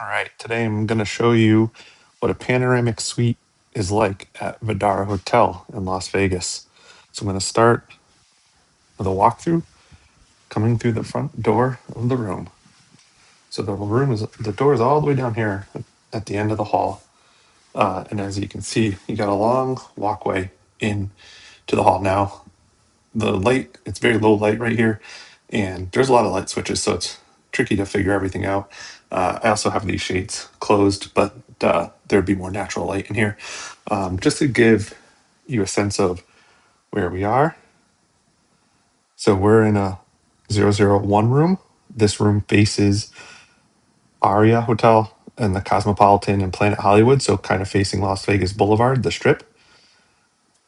All right, today I'm going to show you what a panoramic suite is like at Vdara Hotel in Las Vegas. So I'm going to start with a walkthrough coming through the front door of the room. So the door is all the way down here at the end of the hall. And as you can see, you got a long walkway in to the hall. Now, the light, it's very low light right here, and there's a lot of light switches, so it's tricky to figure everything out. I also have these shades closed, but there'd be more natural light in here. Just to give you a sense of where we are. So we're in a 001 room. This room faces Aria Hotel and the Cosmopolitan and Planet Hollywood, so kind of facing Las Vegas Boulevard, the strip.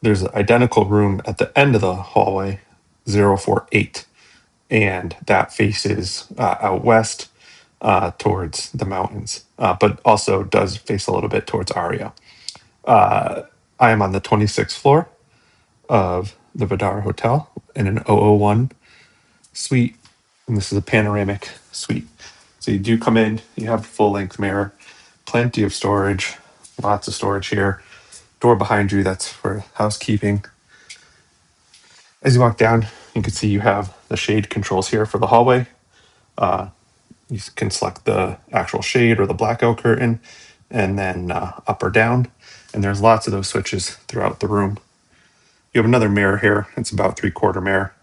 There's an identical room at the end of the hallway, 048, and that faces out west towards the mountains, but also does face a little bit towards Aria. I am on the 26th floor of the Vdara Hotel in an 001 suite, and this is a panoramic suite. So you do come in, you have a full-length mirror, plenty of storage, lots of storage here. Door behind you, that's for housekeeping. As you walk down, you can see you have the shade controls here for the hallway. You can select the actual shade or the blackout curtain, and then up or down. And there's lots of those switches throughout the room. You have another mirror here. It's about 3/4 mirror.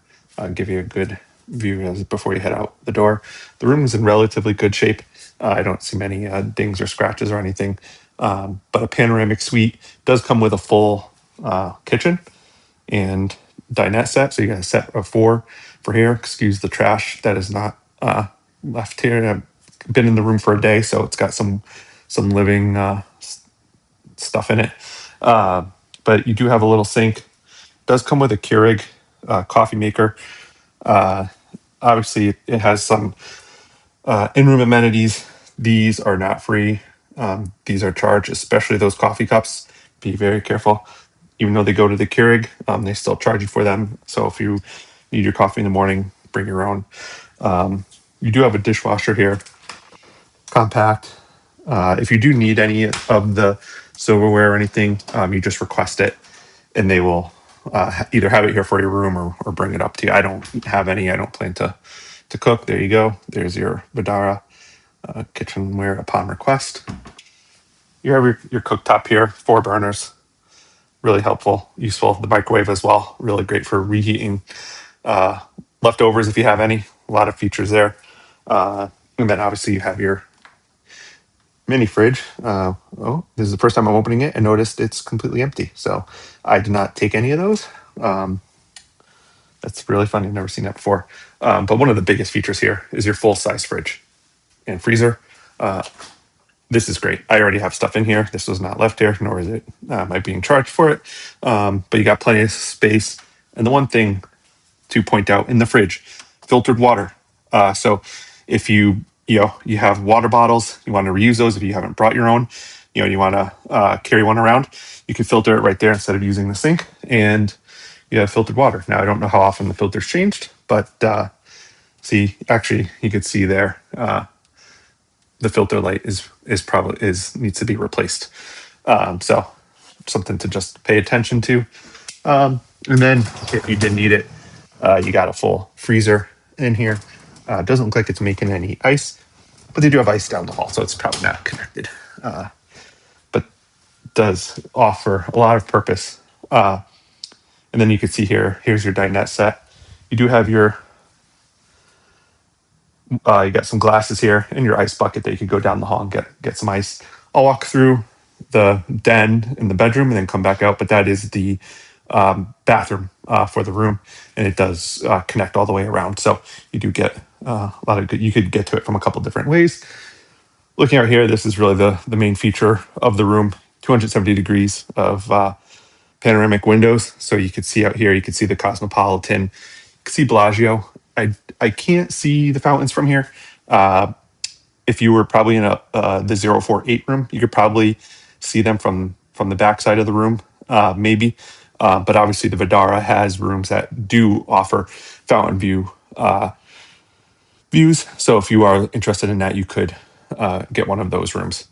Give you a good view before you head out the door. The room is in relatively good shape. I don't see many dings or scratches or anything. But a panoramic suite does come with a full kitchen and dinette set. So you got a set of four for here. Excuse the trash that is not left here. I've been in the room for a day, so it's got some living stuff in it. But you do have a little sink. It does come with a Keurig coffee maker. Obviously, it has some in-room amenities. These are not free. These are charged, especially those coffee cups. Be very careful. Even though they go to the Keurig, they still charge you for them. So if you need your coffee in the morning, bring your own. You do have a dishwasher here, compact. If you do need any of the silverware or anything, you just request it, and they will either have it here for your room or bring it up to you. I don't have any. I don't plan to cook. There you go. There's your Vdara kitchenware upon request. You have your cooktop here, 4 burners. Really helpful, useful. The microwave as well, really great for reheating leftovers if you have any. A lot of features there. And then obviously you have your mini fridge. This is the first time I'm opening it and noticed it's completely empty. So I did not take any of those. That's really fun. I've never seen that before. But one of the biggest features here is your full size fridge and freezer. This is great. I already have stuff in here. This was not left here, nor is it am I being charged for it. But you got plenty of space. And the one thing to point out in the fridge, filtered water. So if you have water bottles, you want to reuse those. If you haven't brought your own, you want to carry one around, you can filter it right there instead of using the sink, and you have filtered water. Now I don't know how often the filter's changed, but see, actually, you could see there. The filter light is probably needs to be replaced. So something to just pay attention to. And then if you did need it, you got a full freezer in here. Doesn't look like it's making any ice, but they do have ice down the hall, so it's probably not connected. But does offer a lot of purpose. And then you can see here's your dinette set. You do have you got some glasses here and your ice bucket that you could go down the hall and get some ice. I'll walk through the den in the bedroom and then come back out, but that is the bathroom for the room, and it does connect all the way around. So you do get a lot of good. You could get to it from a couple different ways. Looking out here, this is really the main feature of the room. 270 degrees of panoramic windows, so you could see out here. You could see the Cosmopolitan. You could see Bellagio. I can't see the fountains from here. If you were probably in the 048 room, you could probably see them from the back side of the room, maybe. But obviously, the Vdara has rooms that do offer fountain views. So if you are interested in that, you could get one of those rooms.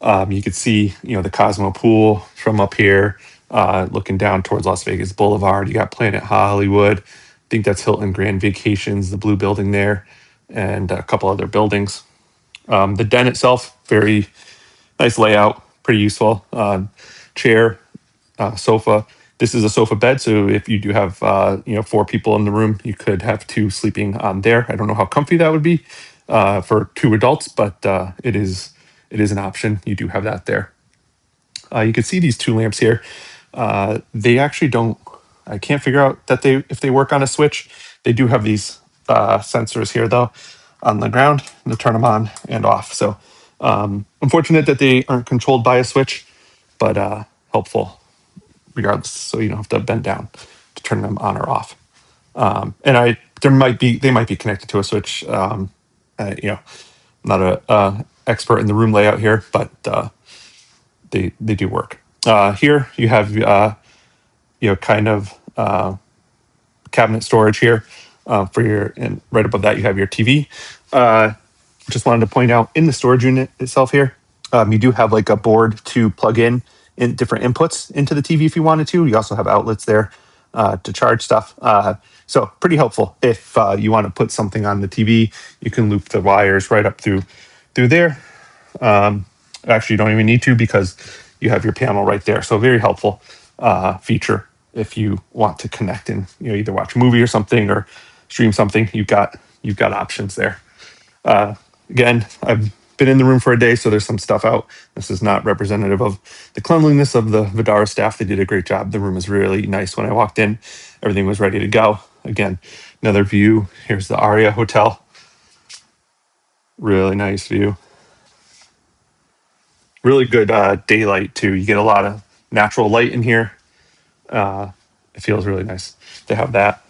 You could see, the Cosmo Pool from up here, looking down towards Las Vegas Boulevard. You got Planet Hollywood. I think that's Hilton Grand Vacations, the blue building there, and a couple other buildings. The den itself, very nice layout, pretty useful. Chair, sofa. This is a sofa bed, so if you do have 4 people in the room, you could have 2 sleeping on there. I don't know how comfy that would be for 2 adults, but it is an option. You do have that there. You can see these 2 lamps here. They actually don't. I can't figure out that if they work on a switch. They do have these sensors here though on the ground to turn them on and off. So unfortunate that they aren't controlled by a switch, but helpful regardless. So you don't have to bend down to turn them on or off. And they might be connected to a switch. Not a expert in the room layout here, but they do work. Here you have kind of cabinet storage here for and right above that you have your TV. Just wanted to point out in the storage unit itself here, you do have like a board to plug in different inputs into the TV if you wanted to. You also have outlets there to charge stuff. So pretty helpful if you want to put something on the TV. You can loop the wires right up through there. Actually, you don't even need to because you have your panel right there. So very helpful feature if you want to connect and either watch a movie or something or stream something. You've got options there. Again, I've been in the room for a day, so there's some stuff out. This is not representative of the cleanliness of the Vdara staff. They did a great job. The room is really nice. When I walked in, everything was ready to go. Again, another view. Here's the Aria Hotel. Really nice view. Really good daylight too. You get a lot of natural light in here. It feels really nice to have that.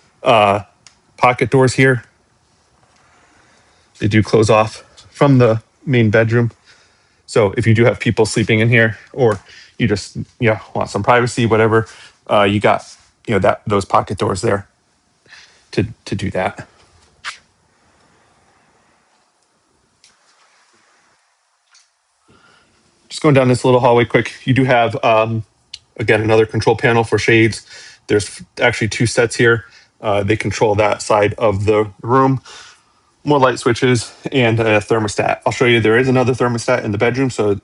Pocket doors here. They do close off from the main bedroom. So if you do have people sleeping in here, or you just want some privacy, whatever, you got those pocket doors there to do that. Just going down this little hallway quick. You do have again another control panel for shades. There's actually 2 sets here. They control that side of the room. More light switches and a thermostat. I'll show you there is another thermostat in the bedroom, so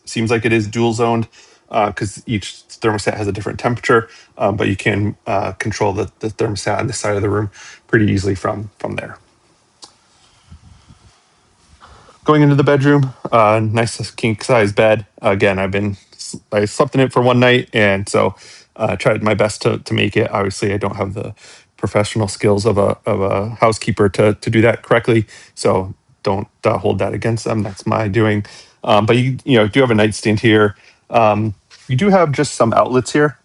seems like it is dual zoned because each thermostat has a different temperature, but you can control the thermostat on this side of the room pretty easily from there. Going into the bedroom, nice king size bed. Again, I slept in it for one night, and so tried my best to make it. Obviously, I don't have the professional skills of a housekeeper to do that correctly, so don't hold that against them. That's my doing. But you do have a nightstand here. You do have just some outlets here.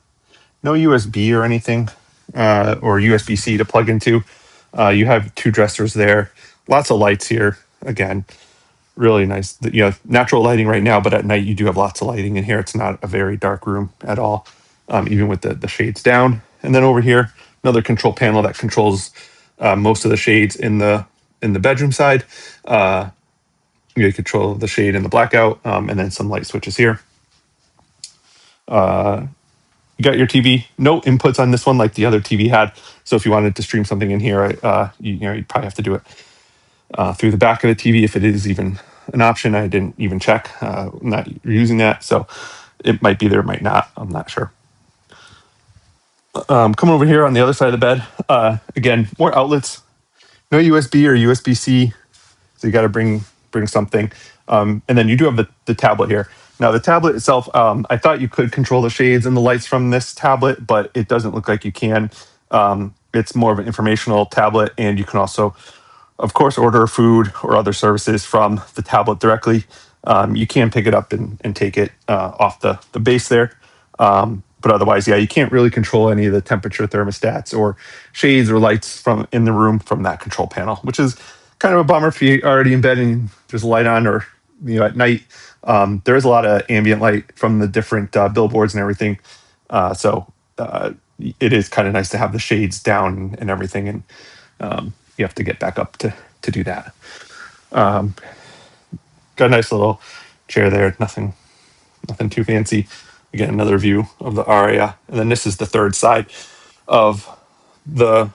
No USB or anything, or USB-C to plug into. You have 2 dressers there. Lots of lights here. Again, really nice. Natural lighting right now, but at night you do have lots of lighting in here. It's not a very dark room at all, even with the shades down. And then over here, another control panel that controls most of the shades in the bedroom side. You control the shade and the blackout, and then some light switches here. You got your TV. No inputs on this one like the other TV had. So if you wanted to stream something in here, you'd probably have to do it through the back of the TV if it is even an option. I didn't even check. I'm not using that, so it might be there, it might not. I'm not sure. Coming over here on the other side of the bed, again, more outlets. No USB or USB-C, so you got to bring something. And then you do have the tablet here. Now the tablet itself, I thought you could control the shades and the lights from this tablet, but it doesn't look like you can. It's more of an informational tablet, and you can also, of course, order food or other services from the tablet directly. You can pick it up and take it off the base there. But otherwise, yeah, you can't really control any of the temperature thermostats or shades or lights from in the room from that control panel, which is kind of a bummer if you're already in bed and there's a light on, or at night. There is a lot of ambient light from the different billboards and everything. So it is kind of nice to have the shades down and everything, and you have to get back up to do that. got a nice little chair there. Nothing too fancy. Again, another view of the aria, and then this is the third side of the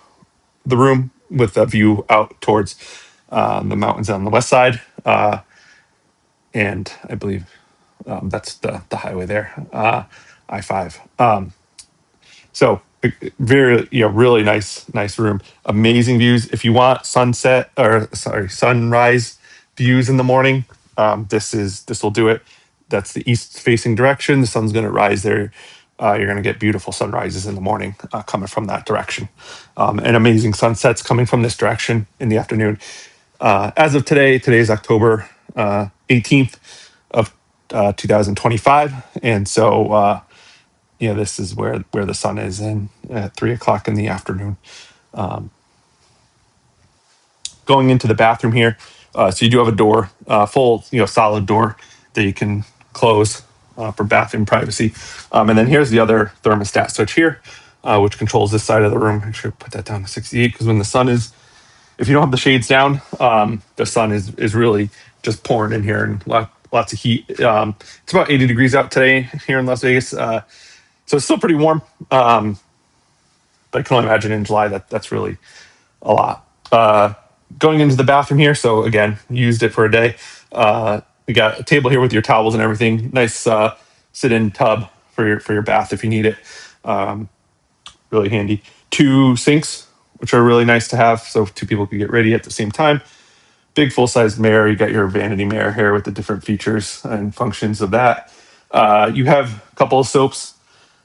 the room with a view out towards the mountains on the west side, and I believe that's the highway there, I-5. So very, really nice room. Amazing views. If you want sunrise views in the morning, this will do it. That's the east facing direction. The sun's going to rise there. You're going to get beautiful sunrises in the morning coming from that direction, and amazing sunsets coming from this direction in the afternoon. As of today is October 18th of 2025, and so this is where the sun is in at 3 o'clock in the afternoon. Going into the bathroom here, so you do have a door, full solid door that you can close for bathroom privacy. And then here's the other thermostat switch here, which controls this side of the room. Make sure to put that down to 68 because when the sun is, if you don't have the shades down, the sun is really just pouring in here and lots of heat. It's about 80 degrees out today here in Las Vegas. So it's still pretty warm. But I can only imagine in July that's really a lot. Going into the bathroom here, so again, used it for a day. We got a table here with your towels and everything. Nice sit-in tub for your bath if you need it. Really handy. Two sinks, which are really nice to have, so two people can get ready at the same time. Big full-size mirror. You got your vanity mirror here with the different features and functions of that. You have a couple of soaps.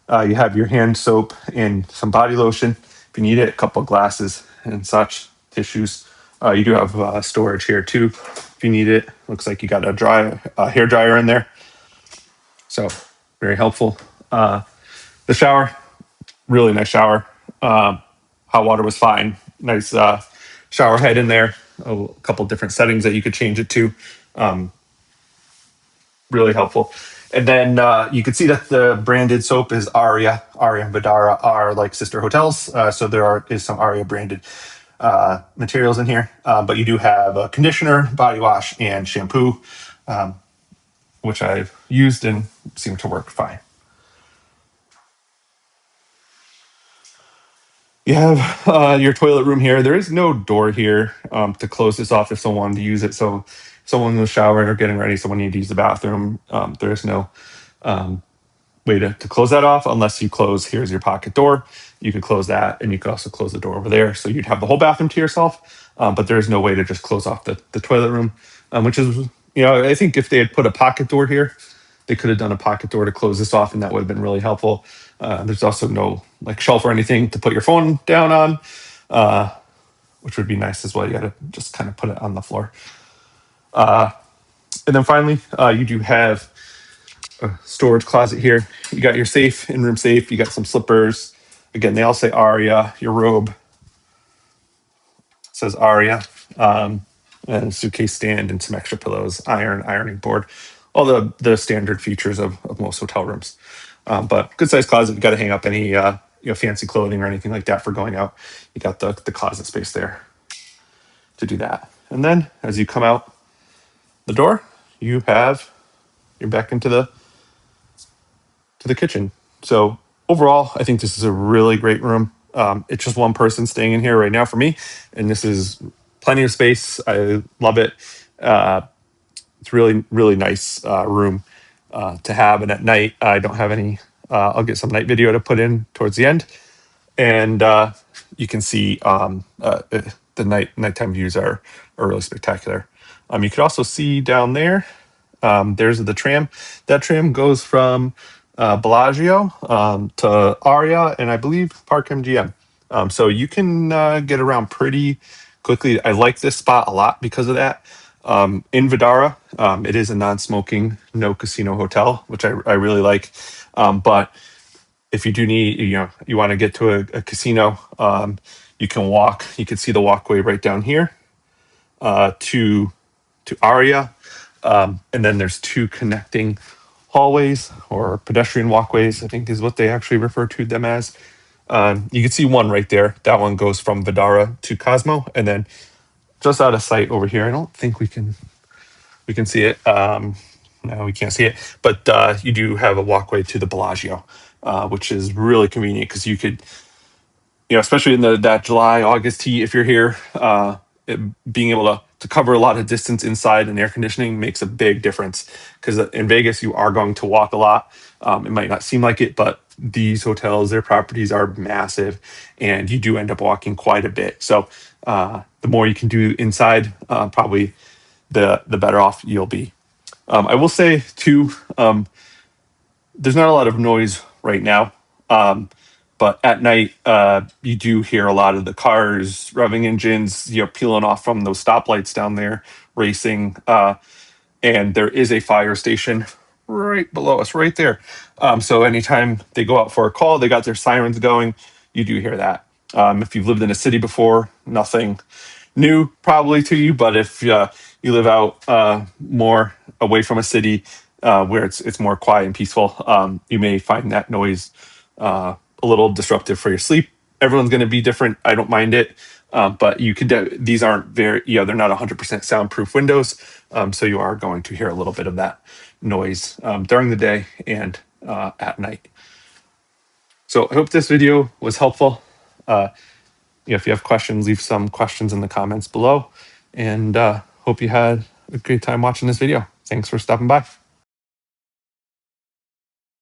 You have your hand soap and some body lotion if you need it, a couple of glasses and such, tissues. You do have storage here too if you need it. Looks like you got a hair dryer in there, so very helpful. The shower, really nice shower. Hot water was fine. Nice shower head in there. A couple different settings that you could change it to. Really helpful. And then you can see that the branded soap is Aria. Aria and Vdara are like sister hotels. So is some Aria branded materials in here. But you do have a conditioner, body wash, and shampoo, which I've used and seem to work fine. You have your toilet room here. There is no door here to close this off if someone wanted to use it. So someone was showering or getting ready, someone needed to use the bathroom. There is no way to close that off unless you close, here's your pocket door. You could close that and you could also close the door over there. So you'd have the whole bathroom to yourself, but there's no way to just close off the toilet room, which is, I think if they had put a pocket door here, they could have done a pocket door to close this off and that would have been really helpful. There's also no like shelf or anything to put your phone down on, which would be nice as well. You got to just kind of put it on the floor. And then finally, you do have a storage closet here. You got your safe, in-room safe. You got some slippers. Again, they all say Aria. Your robe says Aria. And a suitcase stand and some extra pillows, ironing board, all the standard features of most hotel rooms. But good sized closet. You got to hang up any fancy clothing or anything like that for going out. You got the closet space there to do that. And then as you come out the door, you're back into the kitchen. So overall, I think this is a really great room. It's just one person staying in here right now for me, and this is plenty of space. I love it. It's really nice room to have. And at night, I don't have any. I'll get some night video to put in towards the end, and you can see the nighttime views are really spectacular. You could also see down there. There's the tram. That tram goes from Bellagio to Aria and I believe Park MGM. So you can get around pretty quickly. I like this spot a lot because of that. In Vdara, it is a non-smoking, no casino hotel, which I really like. But if you do need, you want to get to a casino, you can walk. You can see the walkway right down here to Aria. And then there's two connecting hallways or pedestrian walkways, I think is what they actually refer to them as. You can see one right there. That one goes from Vdara to Cosmo. And then just out of sight over here, I don't think we can We can see it. No, we can't see it, but you do have a walkway to the Bellagio, which is really convenient because you could, especially in that July, August heat, if you're here, it, being able to cover a lot of distance inside and air conditioning makes a big difference. Because in Vegas, you are going to walk a lot. It might not seem like it, but these hotels, their properties are massive, and you do end up walking quite a bit. So the more you can do inside, probably the better off you'll be. I will say too, there's not a lot of noise right now. But at night, you do hear a lot of the cars revving engines, peeling off from those stoplights down there, racing. And there is a fire station right below us, right there. So anytime they go out for a call, they got their sirens going. You do hear that. If you've lived in a city before, nothing new probably to you, but if you live out more away from a city where it's more quiet and peaceful, you may find that noise a little disruptive for your sleep. Everyone's going to be different. I don't mind it, but you could. These aren't very. They're not 100% soundproof windows, so you are going to hear a little bit of that noise during the day and at night. So I hope this video was helpful. If you have questions, leave some questions in the comments below. And hope you had a great time watching this video. Thanks for stopping by.